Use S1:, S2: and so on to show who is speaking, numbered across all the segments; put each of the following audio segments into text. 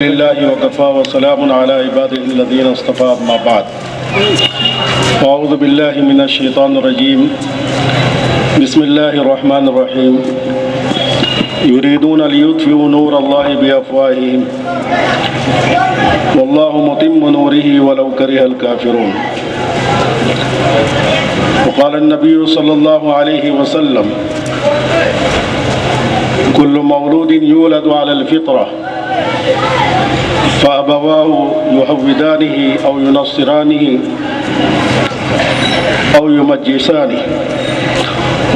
S1: لله وكفى وسلام على عباده الذين اصطفى أما بعد أعوذ بالله من الشيطان الرجيم بسم الله الرحمن الرحيم يريدون ليطفئوا نور الله بأفواههم والله متم نوره ولو كره الكافرون وقال النبي صلى الله عليه وسلم كل مولود يولد على الفطرة فأبواه يهودانه أو ينصرانه أو يمجسانه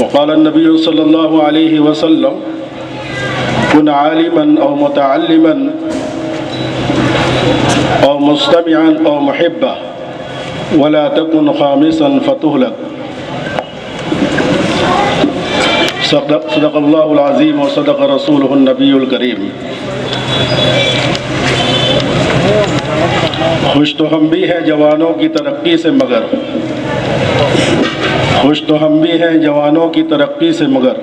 S1: وقال النبي صلى الله عليه وسلم كن عالما أو متعلما أو مستمعا أو محبا ولا تكن خامسا فتهلك صدق الله العظيم وصدق رسوله النبي الكريم خوش تو ہم بھی ہیں جوانوں کی ترقی سے مگر خوش تو ہم بھی ہیں جوانوں کی ترقی سے مگر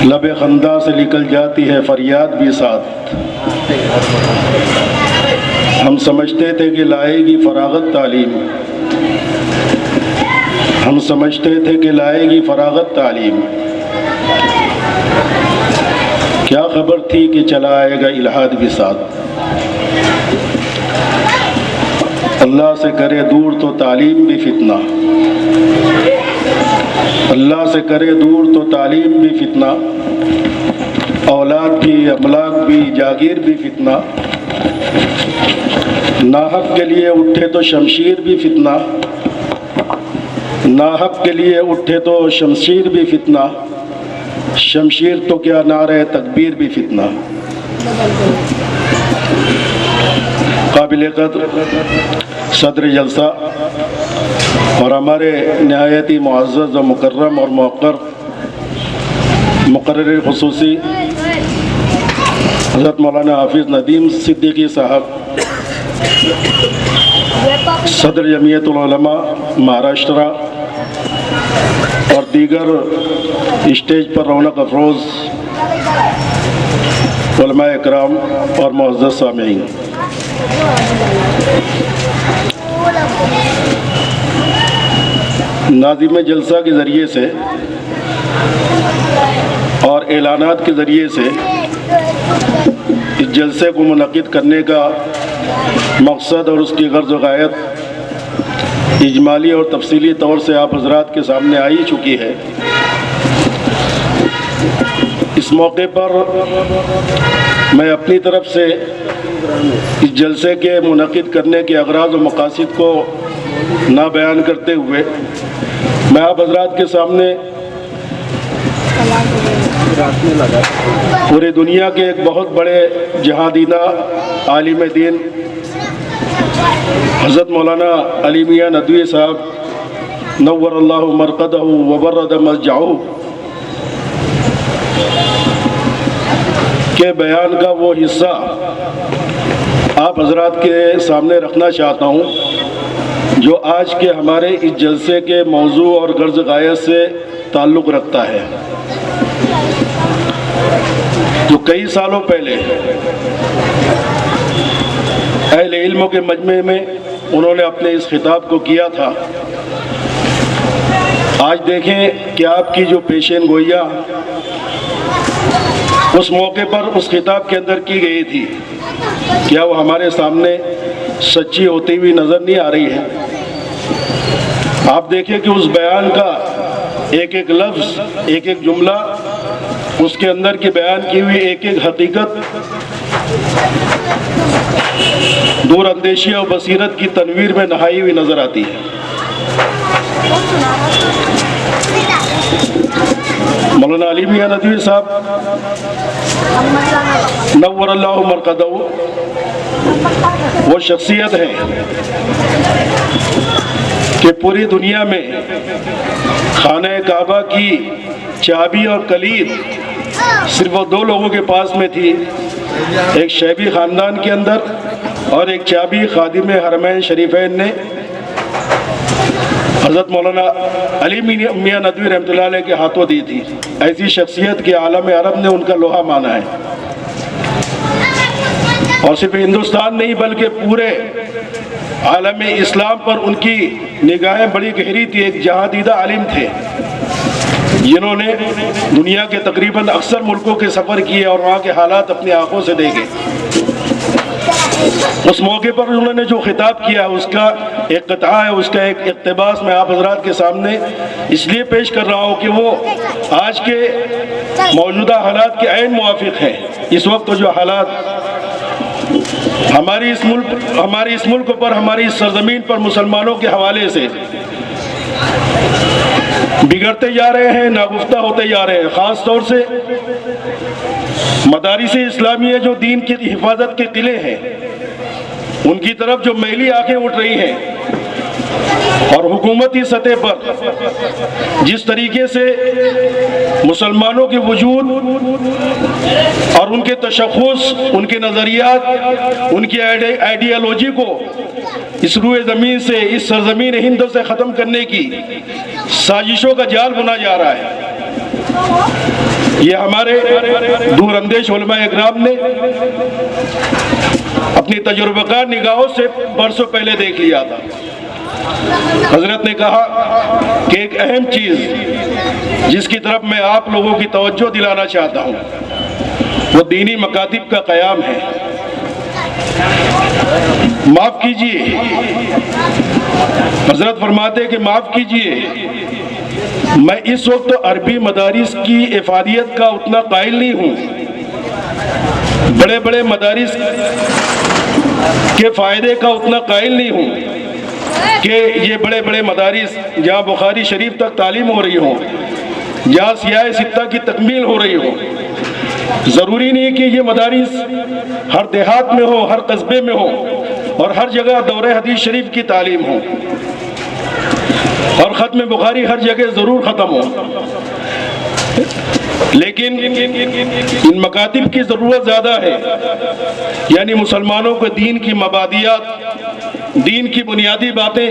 S1: لب خندہ سے نکل جاتی ہے فریاد بھی ساتھ ہم سمجھتے تھے کہ لائے گی فراغت تعلیم ہم سمجھتے تھے کہ لائے گی فراغت تعلیم کیا خبر تھی کہ چلا آئے گا الہاد بھی ساتھ اللہ سے کرے دور تو تعلیم بھی فتنہ اللہ سے کرے دور تو تعلیم بھی فتنہ اولاد بھی املاک بھی جاگیر بھی فتنہ ناحق کے لیے اٹھے تو شمشیر بھی فتنہ ناحق کے لیے اٹھے تو شمشیر بھی فتنہ شمشیر تو کیا نعرہ تکبیر بھی فتنہ قابل قدر صدر جلسہ اور ہمارے نہایت ہی معزز و مکرم اور موقر مقرر خصوصی حضرت مولانا حافظ ندیم صدیقی صاحب صدر جمعیت العلماء مہاراشٹرا اور دیگر اسٹیج پر رونق افروز علماء اکرام اور معزز سامعین، ناظم جلسہ کے ذریعے سے اور اعلانات کے ذریعے سے اس جلسے کو منعقد کرنے کا مقصد اور اس کی غرض و غایت اجمالی اور تفصیلی طور سے آپ حضرات کے سامنے آ ہی چکی ہے۔ اس موقع پر میں اپنی طرف سے اس جلسے کے منعقد کرنے کے اغراض و مقاصد کو نہ بیان کرتے ہوئے میں آپ حضرات کے سامنے پوری دنیا کے ایک بہت بڑے جہادینہ عالم دین حضرت مولانا علی میاں ندوی صاحب نور اللہ مرقدہ وبرد مسجعہ کے بیان کا وہ حصہ آپ حضرات کے سامنے رکھنا چاہتا ہوں جو آج کے ہمارے اس جلسے کے موضوع اور غرض غایت سے تعلق رکھتا ہے۔ جو کئی سالوں پہلے اہل علم کے مجمع میں انہوں نے اپنے اس خطاب کو کیا تھا، آج دیکھیں کہ آپ کی جو پیشین گوئیاں اس موقع پر اس خطاب کے اندر کی گئی تھی، کیا وہ ہمارے سامنے سچی ہوتی ہوئی نظر نہیں آ رہی ہے؟ آپ دیکھیں کہ اس بیان کا ایک ایک لفظ، ایک ایک جملہ، اس کے اندر کی بیان کی ہوئی ایک ایک حقیقت دور اندیشی اور بصیرت کی تنویر میں نہائی ہوئی نظر آتی ہے۔ مولانا علی میاں ندوی صاحب نور اللہ مرقدہ وہ شخصیت ہے کہ پوری دنیا میں خانہ کعبہ کی چابی اور کلید صرف وہ دو لوگوں کے پاس میں تھی، ایک شیبی خاندان کے اندر اور ایک چابی خادم حرمین شریفین نے حضرت مولانا علی میاں ندوی رحمۃ اللہ علیہ کے ہاتھوں دی تھی۔ ایسی شخصیت کے عالم عرب نے ان کا لوہا مانا ہے۔ اور صرف ہندوستان نہیں بلکہ پورے عالم اسلام پر ان کی نگاہیں بڑی گہری تھی. ایک جہاں عالم تھے جنہوں نے دنیا کے تقریباً اکثر ملکوں کے سفر کیے اور وہاں کے حالات اپنی آنکھوں سے دیکھے. اس موقع پر انہوں نے جو خطاب کیا اس کا ایک قطعہ ہے, اس کا ایک اقتباس میں آپ حضرات کے سامنے اس لیے پیش کر رہا ہوں کہ وہ آج کے موجودہ حالات کے عین موافق ہیں. اس وقت جو حالات ہماری اس ملک پر, ہماری اس سرزمین پر مسلمانوں کے حوالے سے بگڑتے جا رہے ہیں, ناگفتہ ہوتے جا رہے ہیں, خاص طور سے مدارس اسلامیہ جو دین کی حفاظت کے قلعے ہیں ان کی طرف جو میلی آنکھیں اٹھ رہی ہیں, اور حکومتی سطح پر جس طریقے سے مسلمانوں کے وجود اور ان کے تشخص, ان کے نظریات, ان کی آئیڈیالوجی کو اس روئے زمین سے, اس سرزمین ہند سے ختم کرنے کی سازشوں کا جال بنا جا رہا ہے, یہ ہمارے دور اندیش علماء اکرام نے اپنی تجربہ کار نگاہوں سے برسوں پہلے دیکھ لیا تھا. حضرت نے کہا کہ ایک اہم چیز جس کی طرف میں آپ لوگوں کی توجہ دلانا چاہتا ہوں وہ دینی مکاتب کا قیام ہے. معاف کیجئے, حضرت فرماتے کہ معاف کیجئے, میں اس وقت عربی مدارس کی افادیت کا اتنا قائل نہیں ہوں, بڑے بڑے مدارس کے فائدے کا اتنا قائل نہیں ہوں کہ یہ بڑے بڑے مدارس جہاں بخاری شریف تک تعلیم ہو رہی ہو, جہاں سیاہ ستہ کی تکمیل ہو رہی ہو. ضروری نہیں کہ یہ مدارس ہر دیہات میں ہو, ہر قصبے میں ہو, اور ہر جگہ دورہ حدیث شریف کی تعلیم ہو, اور ختم بخاری ہر جگہ ضرور ختم ہو. لیکن ان مکاتب کی ضرورت زیادہ ہے, یعنی مسلمانوں کو دین کی مبادیات, دین کی بنیادی باتیں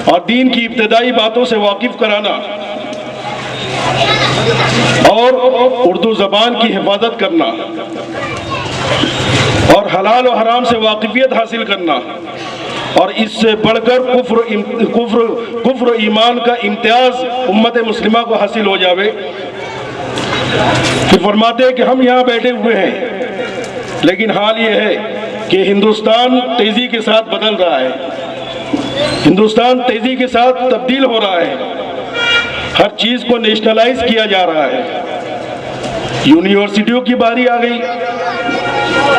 S1: اور دین کی ابتدائی باتوں سے واقف کرانا اور اردو زبان کی حفاظت کرنا اور حلال و حرام سے واقفیت حاصل کرنا, اور اس سے بڑھ کر کفر و ایمان کا امتیاز امت مسلمہ کو حاصل ہو جاوے. پھر فرماتے ہیں کہ ہم یہاں بیٹھے ہوئے ہیں, لیکن حال یہ ہے کہ ہندوستان تیزی کے ساتھ بدل رہا ہے, ہندوستان تیزی کے ساتھ تبدیل ہو رہا ہے, ہر چیز کو نیشنلائز کیا جا رہا ہے. یونیورسٹیوں کی باری آ گئی,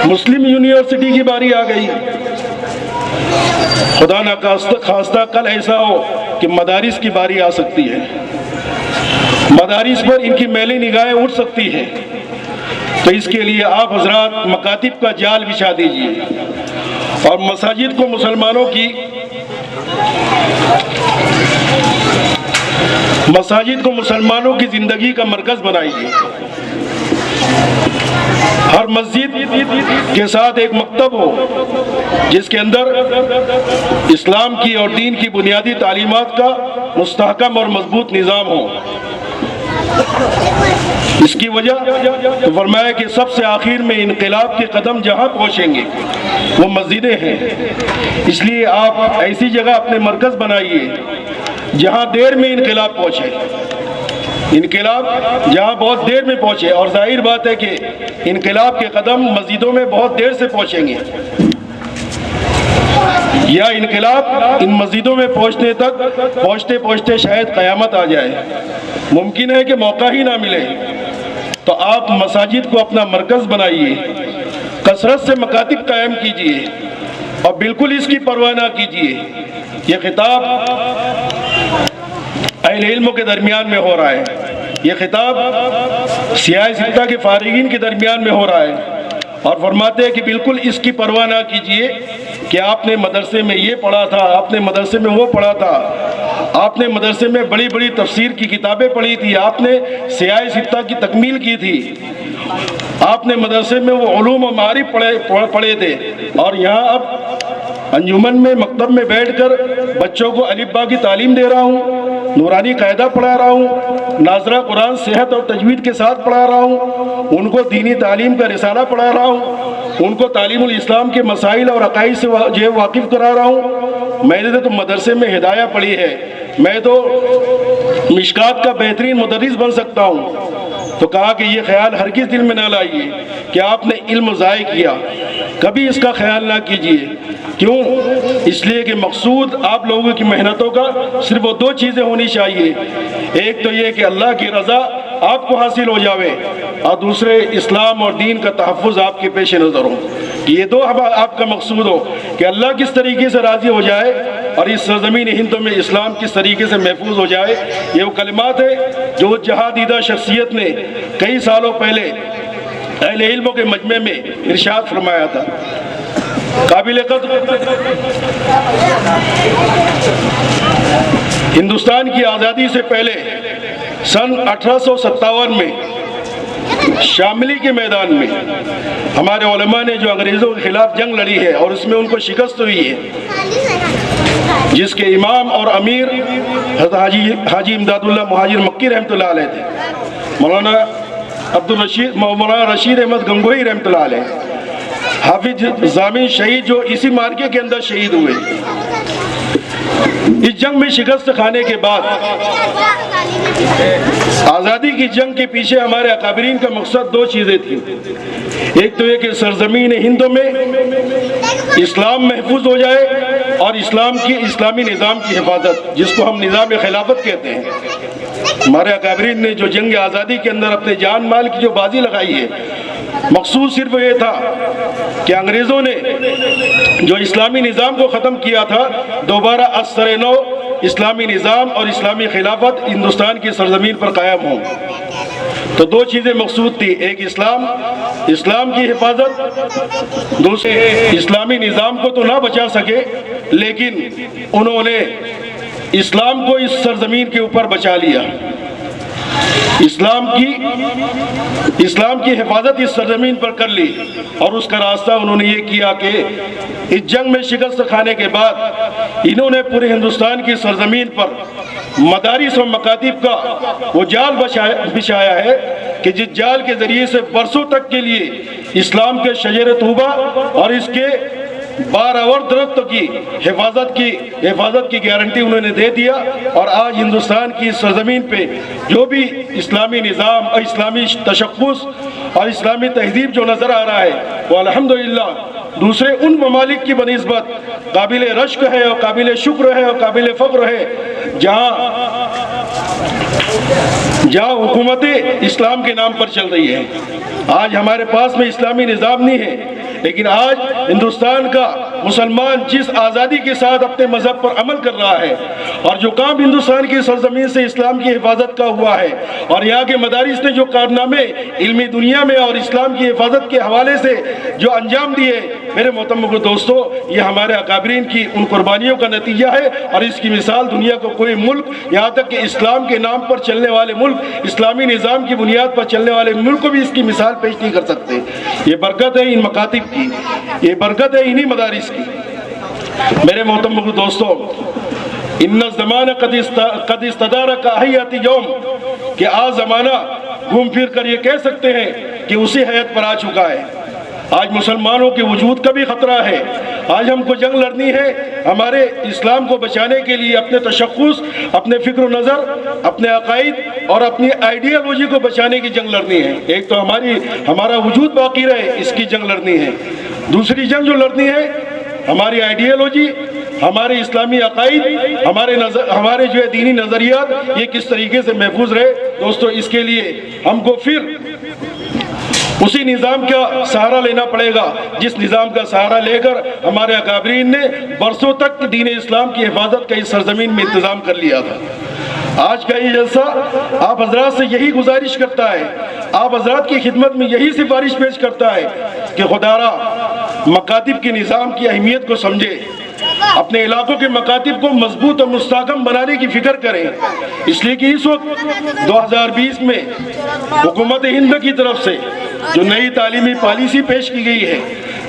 S1: مسلم یونیورسٹی کی باری آ گئی, خدا نہ خواستہ کل ایسا ہو کہ مدارس کی باری آ سکتی ہے, مدارس پر ان کی میلی نگاہیں اٹھ سکتی ہیں. تو اس کے لیے آپ حضرات مکاتب کا جال بچھا دیجئے اور مساجد کو مسلمانوں کی زندگی کا مرکز بنائیے. ہر مسجد کے ساتھ ایک مکتب ہو جس کے اندر اسلام کی اور دین کی بنیادی تعلیمات کا مستحکم اور مضبوط نظام ہو. اس کی وجہ تو فرمایا کہ سب سے آخر میں انقلاب کے قدم جہاں پہنچیں گے وہ مسجدیں ہیں. اس لیے آپ ایسی جگہ اپنے مرکز بنائیے جہاں دیر میں انقلاب پہنچے, انقلاب جہاں بہت دیر میں پہنچے, اور ظاہر بات ہے کہ انقلاب کے قدم مسجدوں میں بہت دیر سے پہنچیں گے, یا انقلاب ان مسجدوں میں پہنچتے شاید قیامت آ جائے, ممکن ہے کہ موقع ہی نہ ملے. تو آپ مساجد کو اپنا مرکز بنائیے, کثرت سے مکاتب قائم کیجئے اور بالکل اس کی پرواہ نہ کیجئے. یہ خطاب اہل علموں کے درمیان میں ہو رہا ہے, یہ خطاب سیاہ ستہ کے فارغین کے درمیان میں ہو رہا ہے, اور فرماتے ہیں کہ بالکل اس کی پرواہ نہ کیجئے کہ آپ نے مدرسے میں یہ پڑھا تھا, آپ نے مدرسے میں وہ پڑھا تھا, آپ نے مدرسے میں بڑی بڑی تفسیر کی کتابیں پڑھی تھی, آپ نے سیاہ ستہ کی تکمیل کی تھی, آپ نے مدرسے میں وہ علوم و معارف پڑھے تھے, اور یہاں اب انجمن میں مکتب میں بیٹھ کر بچوں کو الف با کی تعلیم دے رہا ہوں, نورانی قاعدہ پڑھا رہا ہوں, ناظرہ قرآن صحت اور تجوید کے ساتھ پڑھا رہا ہوں, ان کو دینی تعلیم کا رسالہ پڑھا رہا ہوں, ان کو تعلیم الاسلام کے مسائل اور عقائد سے جو ہے واقف کرا رہا ہوں۔ میں نے تو مدرسے میں ہدایہ پڑھی ہے، میں تو مشکات کا بہترین مدرس بن سکتا ہوں۔ تو کہا کہ یہ خیال ہرگز دل میں نہ لائیے کہ آپ نے علم ضائع کیا، کبھی اس کا خیال نہ کیجیے۔ کیوں؟ اس لیے کہ مقصود آپ لوگوں کی محنتوں کا صرف وہ دو چیزیں ہونی چاہیے، ایک تو یہ کہ اللہ کی رضا آپ کو حاصل ہو جاوے، اور دوسرے اسلام اور دین کا تحفظ آپ کے پیش نظر ہو۔ یہ دو آپ کا مقصود ہو کہ اللہ کس طریقے سے راضی ہو جائے اور اس سرزمین ہند میں اسلام کس طریقے سے محفوظ ہو جائے۔ یہ وہ کلمات ہے جو جہادیدہ شخصیت نے کئی سالوں پہلے اہل علموں کے مجمع میں ارشاد فرمایا تھا۔ قابل قدر ہندوستان کی آزادی سے پہلے سن 1857 میں شاملی کے میدان میں ہمارے علماء نے جو انگریزوں کے خلاف جنگ لڑی ہے اور اس میں ان کو شکست ہوئی ہے، جس کے امام اور امیر حضرت حاجی امداد اللہ مہاجر مکی رحمۃ اللہ علیہ تھے، مولانا رشید احمد گنگوہی رحمۃ اللہ علیہ، حافظ ضامن شہید جو اسی مارکے کے اندر شہید ہوئے۔ اس جنگ میں شکست کھانے کے بعد آزادی کی جنگ کے پیچھے ہمارے اکابرین کا مقصد دو چیزیں تھیں، ایک تو یہ کہ سرزمین ہند میں اسلام محفوظ ہو جائے اور اسلامی نظام کی حفاظت، جس کو ہم نظام خلافت کہتے ہیں۔ ہمارے اکابرین نے جو جنگ آزادی کے اندر اپنے جان مال کی جو بازی لگائی ہے، مقصود صرف یہ تھا کہ انگریزوں نے جو اسلامی نظام کو ختم کیا تھا، دوبارہ از سر نو اسلامی نظام اور اسلامی خلافت ہندوستان کی سرزمین پر قائم ہوں۔ تو دو چیزیں مقصود تھی، ایک اسلام کی حفاظت، دوسرے اسلامی نظام کو تو نہ بچا سکے لیکن انہوں نے اسلام کو اس سرزمین کے اوپر بچا لیا۔ اسلام کی حفاظت اس سرزمین پر کر لی، اور اس کا راستہ انہوں نے یہ کیا کہ اس جنگ میں شکست کھانے کے بعد انہوں نے پورے ہندوستان کی سرزمین پر مدارس و مکاتب کا وہ جال بچھایا ہے کہ جس جال کے ذریعے سے برسوں تک کے لیے اسلام کے شجر طوبہ اور اس کے باراور درختوں کی حفاظت کی گارنٹی انہوں نے دے دیا، اور آج ہندوستان کی سرزمین پہ جو بھی اسلامی نظام اور اسلامی تشخص اور اسلامی تہذیب جو نظر آ رہا ہے وہ الحمدللہ دوسرے ان ممالک کی بنسبت قابل رشک ہے اور قابل شکر ہے اور قابل فخر ہے، جہاں حکومت اسلام کے نام پر چل رہی ہے۔ آج ہمارے پاس میں اسلامی نظام نہیں ہے، لیکن آج ہندوستان کا مسلمان جس آزادی کے ساتھ اپنے مذہب پر عمل کر رہا ہے اور جو کام ہندوستان کی سرزمین سے اسلام کی حفاظت کا ہوا ہے، اور یہاں کے مدارس نے جو کارنامے علمی دنیا میں اور اسلام کی حفاظت کے حوالے سے جو انجام دیے، میرے محترم دوستو، یہ ہمارے اکابرین کی ان قربانیوں کا نتیجہ ہے، اور اس کی مثال دنیا کو کوئی ملک، یہاں تک کہ اسلام کے نام پر چلنے والے ملک، اسلامی نظام کی بنیاد پر چلنے والے ملک کو بھی اس کی مثال پیش نہیں کر سکتے۔ یہ برکت ہے ان مکاتب کی، یہ برکت ہے انہی مدارس کی۔ میرے محترم دوستو، ان الزمان قد استدار کاہیت یوم، کہ آج زمانہ گھوم پھر کر یہ کہہ سکتے ہیں کہ اسی حیت پر آ چکا ہے۔ آج مسلمانوں کے وجود کا بھی خطرہ ہے۔ آج ہم کو جنگ لڑنی ہے ہمارے اسلام کو بچانے کے لیے، اپنے تشخص، اپنے فکر و نظر، اپنے عقائد اور اپنی آئیڈیالوجی کو بچانے کی جنگ لڑنی ہے۔ ایک تو ہمارا وجود باقی رہے، اس کی جنگ لڑنی ہے۔ دوسری جنگ جو لڑنی ہے، ہماری آئیڈیالوجی، ہمارے اسلامی عقائد، ہمارے جو ہے دینی نظریات، یہ کس طریقے سے محفوظ رہے۔ دوستو، اس کے لیے ہم کو پھر اسی نظام کا سہارا لینا پڑے گا جس نظام کا سہارا لے کر ہمارے اکابرین نے برسوں تک دین اسلام کی حفاظت کا اس سرزمین میں انتظام کر لیا تھا۔ آج کا یہ جلسہ آپ حضرات سے یہی گزارش کرتا ہے، آپ حضرات کی خدمت میں یہی سفارش پیش کرتا ہے کہ خدا را مکاتب کے نظام کی اہمیت کو سمجھے، اپنے علاقوں کے مکاتب کو مضبوط اور مستحکم بنانے کی فکر کریں، اس لیے کہ اس وقت 2020 میں حکومت ہند کی طرف سے جو نئی تعلیمی پالیسی پیش کی گئی ہے،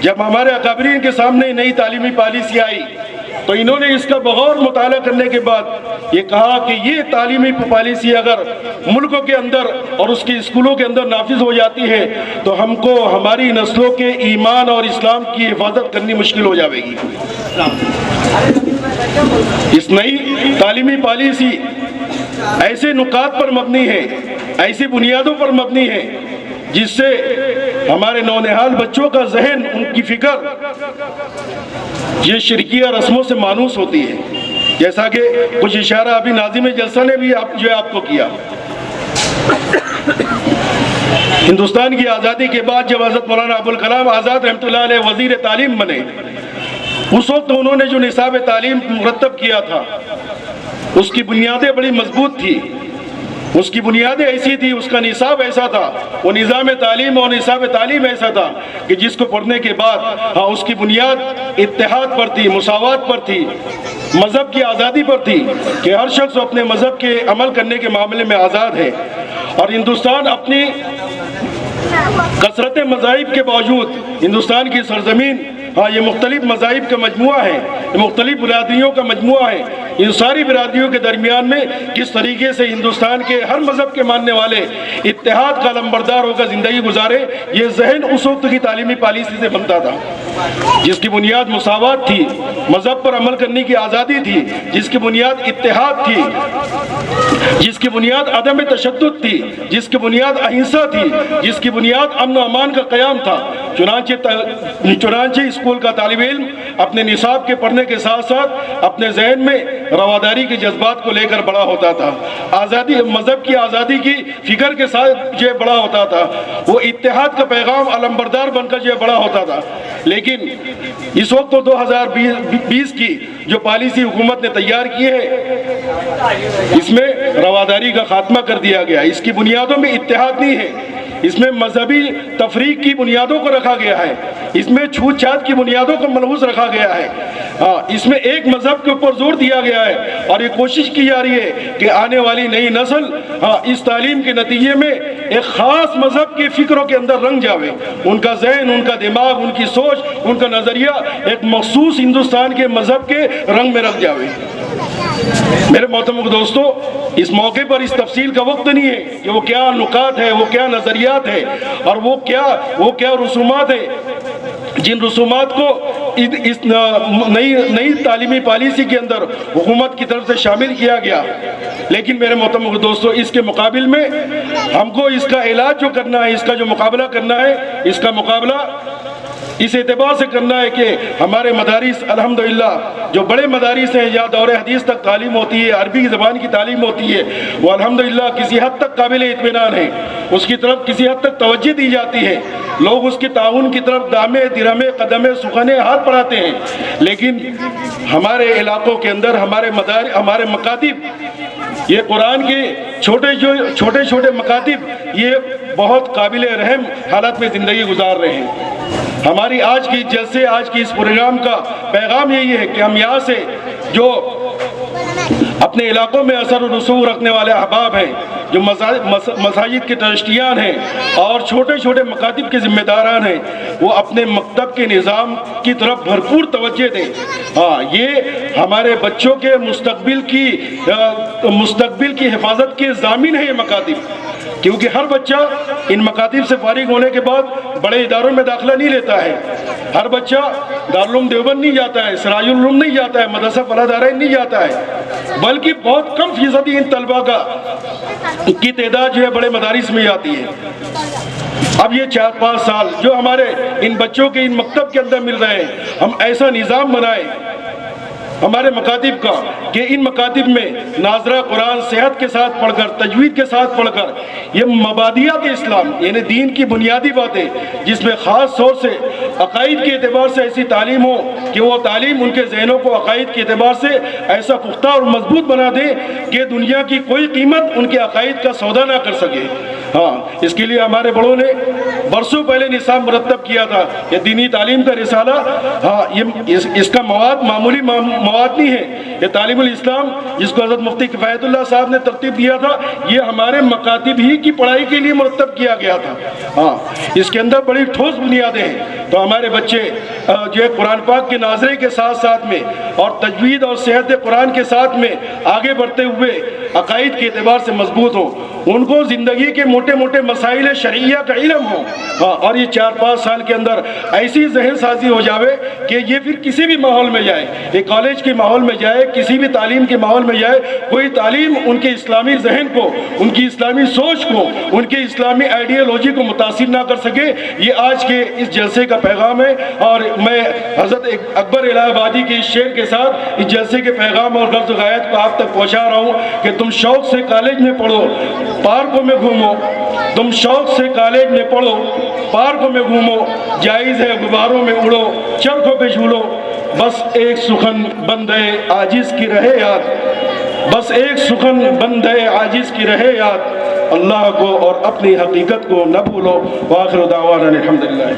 S1: جب ہمارے اکابرین کے سامنے نئی تعلیمی پالیسی آئی تو انہوں نے اس کا بغور مطالعہ کرنے کے بعد یہ کہا کہ یہ تعلیمی پالیسی اگر ملکوں کے اندر اور اس کے اسکولوں کے اندر نافذ ہو جاتی ہے تو ہم کو ہماری نسلوں کے ایمان اور اسلام کی حفاظت کرنی مشکل ہو جائے گی۔ اس نئی تعلیمی پالیسی ایسے نکات پر مبنی ہے، ایسی بنیادوں پر مبنی ہے جس سے ہمارے نونہال بچوں کا ذہن، ان کی فکر یہ شرکیہ رسموں سے مانوس ہوتی ہے، جیسا کہ کچھ اشارہ ابھی ناظم جلسہ نے بھی آپ کو کیا۔ ہندوستان کی آزادی کے بعد جب حضرت مولانا ابوالکلام آزاد رحمۃ اللہ علیہ وزیر تعلیم بنے، اس وقت انہوں نے جو نصاب تعلیم مرتب کیا تھا اس کی بنیادیں بڑی مضبوط تھی، اس کی بنیادیں ایسی تھی، اس کا نصاب ایسا تھا، وہ نظام تعلیم اور نصاب تعلیم ایسا تھا کہ جس کو پڑھنے کے بعد اس کی بنیاد اتحاد پر تھی، مساوات پر تھی، مذہب کی آزادی پر تھی کہ ہر شخص اپنے مذہب کے عمل کرنے کے معاملے میں آزاد ہے۔ اور ہندوستان اپنی کثرت مذاہب کے باوجود، ہندوستان کی سرزمین یہ مختلف مذاہب کا مجموعہ ہے، مختلف برادریوں کا مجموعہ ہے۔ ان ساری برادریوں کے درمیان میں کس طریقے سے ہندوستان کے ہر مذہب کے ماننے والے اتحاد کا علمبردار ہو کر زندگی گزارے، یہ ذہن اس وقت کی تعلیمی پالیسی سے بنتا تھا، جس کی بنیاد مساوات تھی، مذہب پر عمل کرنے کی آزادی تھی، جس کی بنیاد اتحاد تھی، جس کی بنیاد عدم تشدد تھی، جس کی بنیاد اہنسا تھی، جس کی بنیاد امن و امان کا قیام تھا۔ چنانچہ اسکول کا طالب علم اپنے نصاب کے پڑھنے کے ساتھ ساتھ اپنے ذہن میں رواداری کے جذبات کو لے کر بڑا ہوتا تھا، آزادی، مذہب کی آزادی کی فکر کے ساتھ جو بڑا ہوتا تھا، وہ اتحاد کا پیغام علمبردار بن کر جو بڑا ہوتا تھا۔ لیکن اس وقت تو 2020 کی جو پالیسی حکومت نے تیار کی ہے، اس میں رواداری کا خاتمہ کر دیا گیا، اس کی بنیادوں میں اتحاد نہیں ہے، اس میں مذہبی تفریق کی بنیادوں کو رکھا گیا ہے، اس میں چھوت چھات کی بنیادوں کو ملحوظ رکھا گیا ہے، اس میں ایک مذہب کے اوپر زور دیا گیا ہے، اور یہ کوشش کی جا رہی ہے کہ آنے والی نئی نسل اس تعلیم کے نتیجے میں ایک خاص مذہب کی فکروں کے اندر رنگ جاوے، ان کا ذہن، ان کا دماغ، ان کی سوچ، ان کا نظریہ ایک مخصوص ہندوستان کے مذہب کے رنگ میں رکھ جاوے۔ میرے محترم دوستو، اس موقع پر اس تفصیل کا وقت نہیں ہے کہ وہ کیا نکات ہے، وہ کیا نظریات ہے، اور وہ کیا رسومات ہے جن رسومات کو اس نئی تعلیمی پالیسی کے اندر حکومت کی طرف سے شامل کیا گیا۔ لیکن میرے محترم دوستو، اس کے مقابل میں ہم کو اس کا علاج جو کرنا ہے، اس کا جو مقابلہ کرنا ہے، اس کا مقابلہ اس اعتبار سے کرنا ہے کہ ہمارے مدارس الحمدللہ جو بڑے مدارس ہیں، یا دور حدیث تک تعلیم ہوتی ہے، عربی زبان کی تعلیم ہوتی ہے، وہ الحمدللہ کسی حد تک قابل اطمینان ہے، اس کی طرف کسی حد تک توجہ دی جاتی ہے، لوگ اس کی تعاون کی طرف دامے، درہمے، قدمے، سخنے ہاتھ بڑھاتے ہیں۔ لیکن ہمارے علاقوں کے اندر ہمارے مکاتب، یہ قرآن کے چھوٹے چھوٹے مکاتب، یہ بہت قابل رحم حالت میں زندگی گزار رہے ہیں۔ ہماری آج کی جلسے، آج کی اس پروگرام کا پیغام یہی ہے کہ ہم یہاں سے جو اپنے علاقوں میں اثر و رسوخ رکھنے والے احباب ہیں، جو مساجد کے ٹرسٹیان ہیں اور چھوٹے چھوٹے مکاتب کے ذمہ داران ہیں، وہ اپنے مکتب کے نظام کی طرف بھرپور توجہ دیں۔ یہ ہمارے بچوں کے مستقبل کی حفاظت کے ضامن ہیں یہ مکاتب، کیونکہ ہر بچہ ان مکاتب سے فارغ ہونے کے بعد بڑے اداروں میں داخلہ نہیں لیتا ہے، ہر بچہ دارالعلوم دیوبند نہیں جاتا ہے، سراج العلوم نہیں جاتا ہے، مدرسہ فلاح دارین نہیں جاتا ہے، بلکہ بہت کم فیصدی ان طلبہ کی تعداد جو ہے بڑے مدارس میں آتی ہے۔ اب یہ 4-5 سال جو ہمارے ان بچوں کے ان مکتب کے اندر مل رہے ہیں، ہم ایسا نظام بنائیں ہمارے مکاتب کا کہ ان مکاتب میں ناظرہ قرآن صحت کے ساتھ پڑھ کر، تجوید کے ساتھ پڑھ کر، یہ مبادیات اسلام یعنی دین کی بنیادی باتیں، جس میں خاص طور سے عقائد کے اعتبار سے ایسی تعلیم ہو کہ وہ تعلیم ان کے ذہنوں کو عقائد کے اعتبار سے ایسا پختہ اور مضبوط بنا دے کہ دنیا کی کوئی قیمت ان کے عقائد کا سودا نہ کر سکے۔ اس کے لیے ہمارے بڑوں نے برسوں پہلے نصاب مرتب کیا تھا کہ دینی تعلیم کا رسالہ، اس کا مواد معمولی مواد نہیں ہے، یہ تعلیم الاسلام جس کو حضرت مفتی کفایت اللہ صاحب نے ترتیب دیا تھا، یہ ہمارے مکاتب ہی کی پڑھائی کے لیے مرتب کیا گیا تھا۔ اس کے اندر بڑی ٹھوس بنیادیں ہیں تو ہمارے بچے جو ہے قرآن پاک کے ناظرے کے ساتھ ساتھ میں اور تجوید اور صحت قرآن کے ساتھ میں آگے بڑھتے ہوئے عقائد کے اعتبار سے مضبوط ہوں، ان کو زندگی کے موٹے موٹے مسائل شرعیہ کا علم ہو، اور یہ 4-5 سال کے اندر ایسی ذہن سازی ہو جاوے کہ یہ پھر کسی بھی ماحول میں جائے، ایک کالج کے ماحول میں جائے، کسی بھی تعلیم کے ماحول میں جائے، کوئی تعلیم ان کے اسلامی ذہن کو، ان کی اسلامی سوچ کو، ان کے اسلامی آئیڈیالوجی کو متاثر نہ کر سکے۔ یہ آج کے اس جلسے کا پیغام ہے، اور میں حضرت اکبر الہ آبادی کے اس شعر کے ساتھ اس جلسے کے پیغام اور غرض و غایت کو آپ تک پہنچا رہا ہوں کہ تم شوق سے کالج میں پڑھو، پارکوں میں گھومو، تم شوق سے کالج میں پڑھو، پارکوں میں گھومو، جائز ہے غباروں میں اڑو، چرخوں پہ جھولو، بس ایک سخن بندے عاجز کی رہے یاد، بس ایک سخن بندے عاجز کی رہے یاد، اللہ کو اور اپنی حقیقت کو نہ بھولو۔ وآخر دعوانا الحمدللہ۔